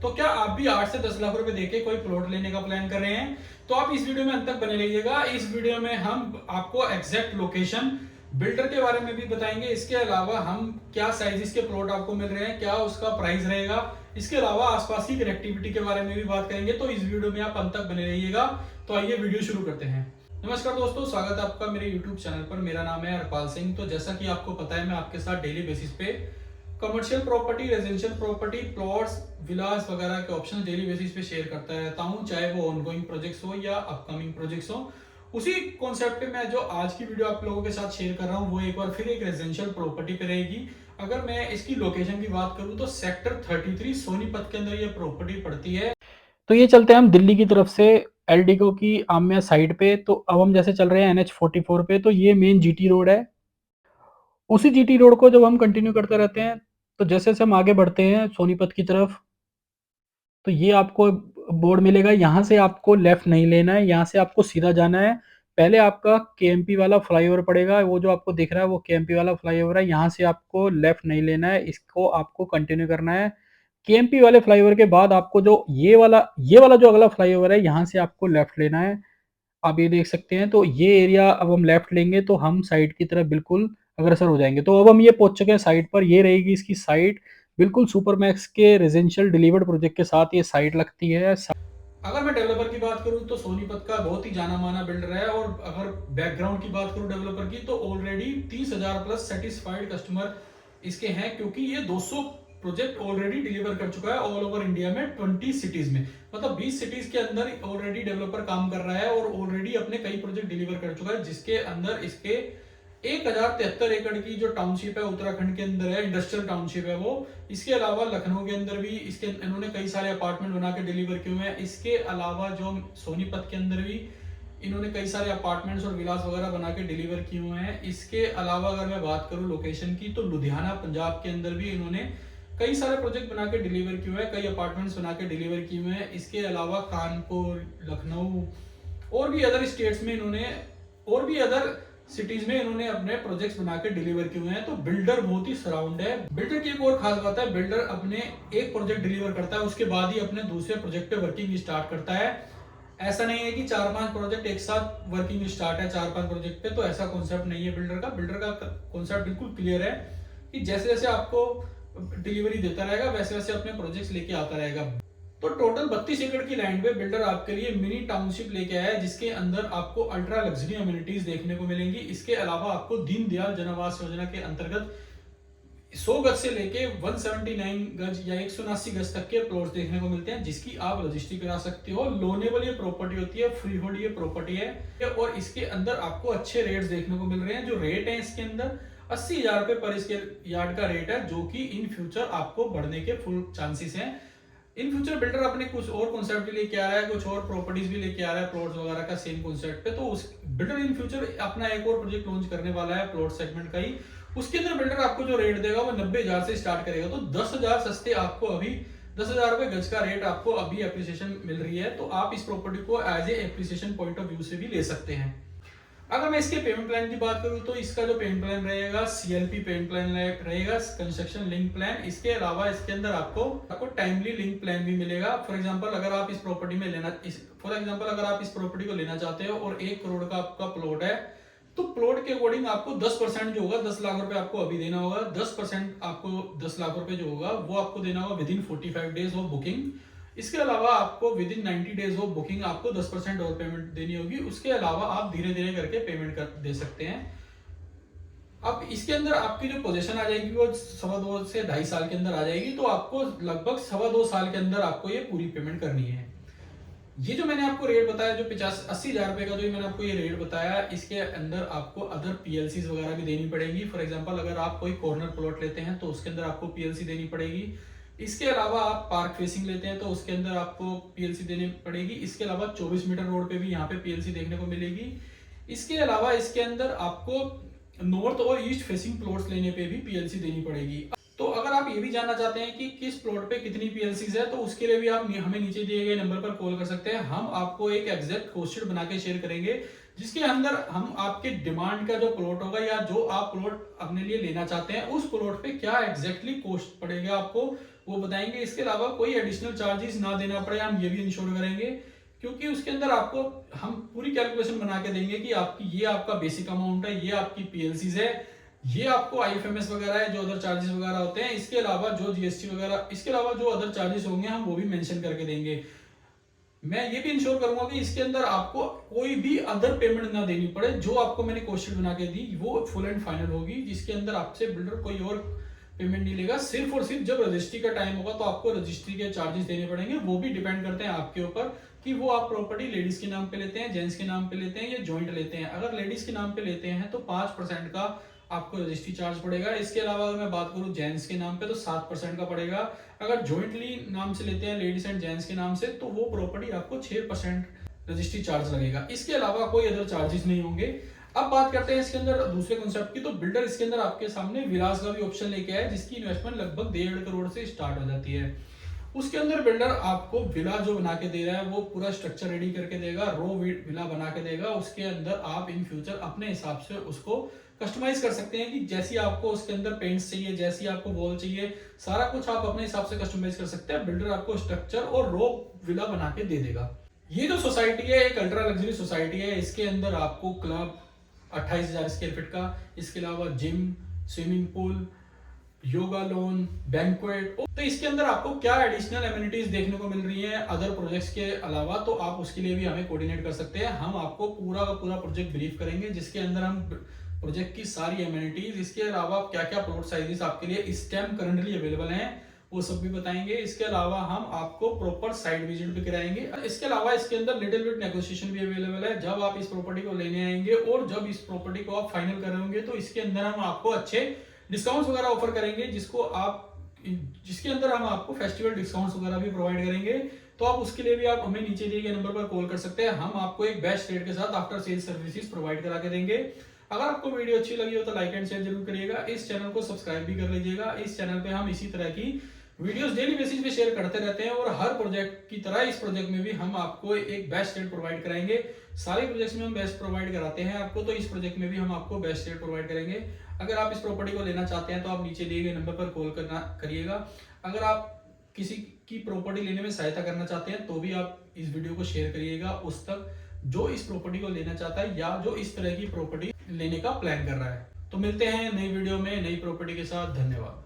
तो क्या आप भी 8 से 10 लाख रुपए देके कोई प्लॉट लेने का प्लान कर रहे हैं? तो आप इस वीडियो में अंत तक बने रहिएगा। इस वीडियो में हम आपको एग्जैक्ट लोकेशन, बिल्डर के बारे में भी बताएंगे। इसके अलावा हम क्या साइजेस के प्लॉट आपको मिल रहे हैं, क्या उसका प्राइस रहेगा, इसके अलावा आसपास की कनेक्टिविटी के बारे में भी बात करेंगे। तो इस वीडियो में आप अंत तक बने रहिएगा। तो आइए वीडियो शुरू करते हैं। नमस्कार दोस्तों, स्वागत है आपका मेरे YouTube चैनल पर। मेरा नाम है हरपाल सिंह। तो जैसा कि आपको पता है, मैं आपके साथ डेली बेसिस पे commercial property, residential property, plots, villas वगैरह के ऑप्शन डेली बेसिस पे शेयर करता रहता हूं, चाहे वो ऑनगोइंग प्रोजेक्ट्स हो या अपकमिंग प्रोजेक्ट्स हो। उसी कॉन्सेप्ट पे मैं जो आज की वीडियो आप लोगों के साथ शेयर कर रहा हूं, वो एक बार फिर एक रेजिडेंशियल प्रॉपर्टी पे रहेगी। अगर मैं इसकी लोकेशन की बात करूं तो सेक्टर 33 सोनीपत के अंदर ये प्रॉपर्टी पड़ती है। तो ये चलते हैं हम दिल्ली की तरफ से एलडीको की आम्या साइड पे। तो अब हम जैसे चल रहे हैं NH44 पे, तो ये मेन जीटी रोड है। उसी जीटी रोड को जब हम कंटिन्यू करते रहते हैं, तो जैसे जैसे हम आगे बढ़ते हैं सोनीपत की तरफ, तो ये आपको बोर्ड मिलेगा। यहाँ से आपको लेफ्ट नहीं लेना है, यहाँ से आपको सीधा जाना है। पहले आपका केएमपी वाला फ्लाईओवर पड़ेगा, वो जो आपको दिख रहा है वो केएमपी वाला फ्लाईओवर है। यहाँ से आपको लेफ्ट नहीं लेना है, इसको आपको कंटिन्यू करना है। केएमपी वाले फ्लाईओवर के बाद आपको जो ये वाला जो अगला फ्लाईओवर है, यहाँ से आपको लेफ्ट लेना है। आप ये देख सकते हैं। तो ये एरिया अब हम लेफ्ट लेंगे तो हम साइड की तरफ बिल्कुल अग्रसर हो जाएंगे। तो अब हम ये पहुंच चुके हैं साइड पर। ये रहेगी इसकी साइड, बिल्कुल सुपरमैक्स के रेजिडेंशियल डिलीवर्ड प्रोजेक्ट के साथ ये साइट लगती है। अगर मैं डेवलपर की बात करूं तो सोनीपत का बहुत ही जाना माना बिल्डर है। और अगर बैकग्राउंड की बात करूं डेवलपर की, तो ऑलरेडी 30,000 प्लस सेटिस्फाइड कस्टमर इसके हैं, क्योंकि ये 200 प्रोजेक्ट ऑलरेडी डिलीवर कर चुका है ऑल ओवर इंडिया में 20 सिटीज में। मतलब 20 सिटीज के अंदर ऑलरेडी डेवलपर काम कर रहा है और ऑलरेडी अपने कई प्रोजेक्ट डिलीवर कर चुका है, जिसके अंदर इसके 1073 एकड़ की जो टाउनशिप है उत्तराखंड के अंदर है, इंडस्ट्रियल टाउनशिप है वो। इसके अलावा लखनऊ के अंदर भी इसके इन्होंने कई सारे अपार्टमेंट बना के डिलीवर किए हुए हैं। इसके अलावा जो सोनीपत के अंदर भी इन्होंने कई सारे अपार्टमेंट्स और विलास वगैरह बना के डिलीवर किए हुए हैं। इसके अलावा अगर मैं बात करूं लोकेशन की, तो लुधियाना पंजाब के अंदर भी इन्होंने कई सारे प्रोजेक्ट बना के डिलीवर किए हुए हैं, कई अपार्टमेंट्स बना के डिलीवर किए हुए हैं। इसके अलावा कानपुर, लखनऊ और भी अदर स्टेट्स में इन्होंने, और भी अदर सिटीज में इन्होंने अपने प्रोजेक्ट्स बना के डिलीवर किए हुए हैं। तो बिल्डर बहुत ही सराउंड है। बिल्डर की एक और खास बात है, बिल्डर अपने एक प्रोजेक्ट डिलीवर करता है, उसके बाद ही अपने दूसरे प्रोजेक्ट पे वर्किंग स्टार्ट करता है। ऐसा नहीं है कि 4-5 प्रोजेक्ट एक साथ वर्किंग स्टार्ट है 4-5 प्रोजेक्ट पे, तो ऐसा कॉन्सेप्ट नहीं है बिल्डर का। बिल्डर का कॉन्सेप्ट बिल्कुल क्लियर है कि जैसे जैसे आपको डिलीवरी देता रहेगा, वैसे वैसे अपने प्रोजेक्ट्स लेके आता रहेगा। तो टोटल 32 एकड़ की लैंड पे बिल्डर आपके लिए मिनी टाउनशिप लेके आया है, जिसके अंदर आपको अल्ट्रा लग्जरी अम्यूनिटीज देखने को मिलेंगी। इसके अलावा आपको दीनदयाल जन आवास योजना के अंतर्गत 100 गज से लेके 179 गज या 179 गज तक के प्लॉट्स देखने को मिलते हैं, जिसकी आप रजिस्ट्री करा सकते हो। लोनेबल ये प्रॉपर्टी होती है, फ्री होल्ड ये प्रॉपर्टी है। और इसके अंदर आपको अच्छे रेट्स देखने को मिल रहे हैं। जो रेट है इसके अंदर 80,000 रुपए पर स्क्वायर यार्ड का रेट है, जो कि इन फ्यूचर आपको बढ़ने के फुल चांसेस हैं। इन फ्यूचर बिल्डर अपने कुछ और कॉन्सेप्ट भी लेके आ रहा है, कुछ और प्रॉपर्टीज भी लेके आ रहा है प्लॉट्स वगैरह का सेम कॉन्सेप्ट पे। तो उस बिल्डर इन फ्यूचर अपना एक और प्रोजेक्ट लॉन्च करने वाला है प्लॉट सेगमेंट का ही। उसके अंदर बिल्डर आपको जो रेट देगा वो 90,000 से स्टार्ट करेगा। तो 10,000 सस्ते आपको अभी 10,000 रुपए गज का रेट आपको अभी एप्रिसिएशन मिल रही है। तो आप इस प्रॉपर्टी को as a appreciation point of view से भी ले सकते हैं। अगर मैं इसके पेमेंट प्लान की बात करूं तो इसका जो पेमेंट प्लान रहेगा CLP पेमेंट प्लान रहेगा, कंस्ट्रक्शन लिंक प्लान। इसके अलावा इसके अंदर आपको टाइमली लिंक प्लान भी मिलेगा। फॉर एग्जांपल अगर आप इस प्रॉपर्टी में अगर आप इस प्रॉपर्टी को लेना चाहते हो और 1 करोड़ का आपका प्लॉट है, तो प्लॉट के अकॉर्डिंग आपको 10% जो होगा, 10 लाख रुपए आपको अभी देना होगा। 10% आपको 10 लाख रुपए जो होगा वो आपको देना होगा with in 45 days of booking. इसके अलावा आपको with in 90 days of booking आपको 10% और पेमेंट देनी होगी। उसके अलावा आप धीरे धीरे करके पेमेंट कर दे सकते हैं। अब इसके अंदर आपकी जो पोजीशन आ जाएगी वो 2.25 से 2.5 साल के अंदर आ जाएगी। तो आपको लगभग 2.25 साल के अंदर आपको ये पूरी पेमेंट करनी है। ये जो मैंने आपको रेट बताया, जो 80,000 रुपए का जो मैंने आपको ये रेट बताया, इसके अंदर आपको अदर PLCs वगैरह भी देनी पड़ेगी। फॉर एग्जांपल अगर आप कोई कॉर्नर प्लॉट लेते हैं तो उसके अंदर आपको PLC देनी पड़ेगी। इसके अलावा आप पार्क फेसिंग लेते हैं तो उसके अंदर आपको PLC देनी पड़ेगी। इसके अलावा 24 मीटर रोड पे भी यहाँ पे PLC देखने को मिलेगी। इसके अलावा इसके अंदर आपको नॉर्थ और ईस्ट फेसिंग प्लॉट्स लेने पे भी PLC देनी पड़ेगी। तो अगर आप ये भी जानना चाहते हैं कि किस प्लॉट पे कितनी PLCs है, तो उसके लिए भी आप हमें नीचे दिए गए नंबर पर कॉल कर सकते हैं। हम आपको एक एग्जैक्ट कॉस्ट शीट बना के शेयर करेंगे, जिसके अंदर हम आपके डिमांड का जो प्लॉट होगा या जो आप प्लॉट अपने लिए लेना चाहते हैं, उस प्लॉट पे क्या एग्जैक्टली कॉस्ट पड़ेगा आपको, वो बताएंगे। इसके अलावा कोई एडिशनल चार्जेस ना देना पड़े हम ये भी इंश्योर करेंगे, क्योंकि उसके अंदर आपको हम पूरी कैलकुलेशन बना के देंगे कि आपकी ये आपका बेसिक अमाउंट है, ये आपकी पीएलसीज है, ये आपको आईएफएमएस वगैरह है, जो अदर चार्जेस वगैरह होते हैं, इसके अलावा जो जीएसटी वगैरह, इसके अलावा जो अदर चार्जेस होंगे हम वो भी मेंशन करके देंगे। मैं ये भी इंश्योर करूंगा कि इसके अंदर आपको कोई भी अदर पेमेंट ना देनी पड़े। जो आपको मैंने कॉस्ट शीट बना के दी वो फुल एंड फाइनल होगी, जिसके अंदर आपसे बिल्डर कोई और पेमेंट नहीं लेगा। सिर्फ और सिर्फ जब रजिस्ट्री का टाइम होगा तो आपको रजिस्ट्री के चार्जेस देने पड़ेंगे। वो भी डिपेंड करते हैं आपके ऊपर कि वो आप प्रॉपर्टी लेडीज के नाम पे लेते हैं, जेंट्स के नाम पे लेते हैं या ज्वाइंट लेते हैं। अगर लेडीज के नाम पे लेते हैं तो 5% का आपको रजिस्ट्री चार्ज पड़ेगा। इसके अलावा अगर मैं बात करूं जेंट्स के नाम पे तो 7% का पड़ेगा। अगर ज्वाइंटली नाम से लेते हैं लेडीज एंड जेंट्स के नाम से तो वो प्रॉपर्टी आपको 6% रजिस्ट्री चार्ज लगेगा। इसके अलावा कोई अदर चार्जेस नहीं होंगे। अब बात करते हैं इसके अंदर दूसरे कॉन्सेप्ट की। तो बिल्डर इसके अंदर आपके सामने विलास का भी ऑप्शन लेके आया, जिसकी इन्वेस्टमेंट लगभग 1.5 करोड़ से स्टार्ट हो जाती है। उसके अंदर बिल्डर आपको विला जो बना के दे रहा है वो पूरा स्ट्रक्चर रेडी करके देगा, रो विला बना के देगा। उसके अंदर आप इन फ्यूचर अपने हिसाब से उसको कस्टमाइज कर सकते हैं कि जैसी आपको उसके अंदर पेंट्स चाहिए, जैसी आपको वॉल चाहिए, सारा कुछ आप अपने हिसाब से कस्टमाइज कर सकते हैं। बिल्डर आपको स्ट्रक्चर और रो विला बना के दे देगा। ये जो सोसाइटी है एक अल्ट्रा लग्जरी सोसाइटी है। इसके अंदर आपको क्लब 28,000 स्क्वायर फीट का, इसके अलावा gym, swimming pool, yoga lawn, banquet. तो इसके अंदर आपको क्या एडिशनल एमिनिटीज देखने को मिल रही है अदर प्रोजेक्ट्स के अलावा, तो आप उसके लिए भी हमें कोऑर्डिनेट कर सकते हैं। हम आपको पूरा का पूरा प्रोजेक्ट ब्रीफ करेंगे, जिसके अंदर हम प्रोजेक्ट की सारी एमिनिटीज, इसके अलावा क्या क्या प्लॉट साइजेस आपके लिए इस टाइम करंटली अवेलेबल हैं वो सब भी बताएंगे। इसके अलावा हम आपको प्रॉपर साइट विजिट भी कराएंगे। इसके अलावा इसके अंदर लिटिल बिट नेगोशिएशन भी अवेलेबल है। जब आप इस प्रॉपर्टी को लेने आएंगे और जब इस प्रॉपर्टी को आप फाइनल करेंगे तो इसके अंदर हम आपको अच्छे डिस्काउंट्स वगैरह ऑफर करेंगे, जिसके अंदर हम आपको फेस्टिवल डिस्काउंट्स वगैरह भी प्रोवाइड करेंगे। तो आप उसके लिए भी आप हमें नीचे दिए गए नंबर पर कॉल कर सकते हैं। हम आपको एक बेस्ट रेट के साथ आफ्टर सेल सर्विसेज प्रोवाइड करा के देंगे। अगर आपको वीडियो अच्छी लगी हो तो लाइक एंड शेयर जरूर करिएगा। इस चैनल को सब्सक्राइब भी कर लीजिएगा। इस चैनल पे हम इसी तरह की वीडियोस डेली बेसिस पे शेयर करते रहते हैं और हर प्रोजेक्ट की तरह इस प्रोजेक्ट में भी हम आपको एक बेस्ट रेट प्रोवाइड कराएंगे। सारे प्रोजेक्ट्स में हम बेस्ट प्रोवाइड कराते हैं आपको, तो इस प्रोजेक्ट में भी हम आपको बेस्ट रेट प्रोवाइड करेंगे। अगर आप इस प्रॉपर्टी को लेना चाहते हैं तो आप नीचे दिए गए नंबर पर कॉल करिएगा। अगर आप किसी की प्रॉपर्टी लेने में सहायता करना चाहते हैं तो भी आप इस वीडियो को शेयर करिएगा उस तक जो इस प्रॉपर्टी को लेना चाहता है या जो इस तरह की प्रॉपर्टी लेने का प्लान कर रहा है। तो मिलते हैं नई वीडियो में नई प्रॉपर्टी के साथ। धन्यवाद।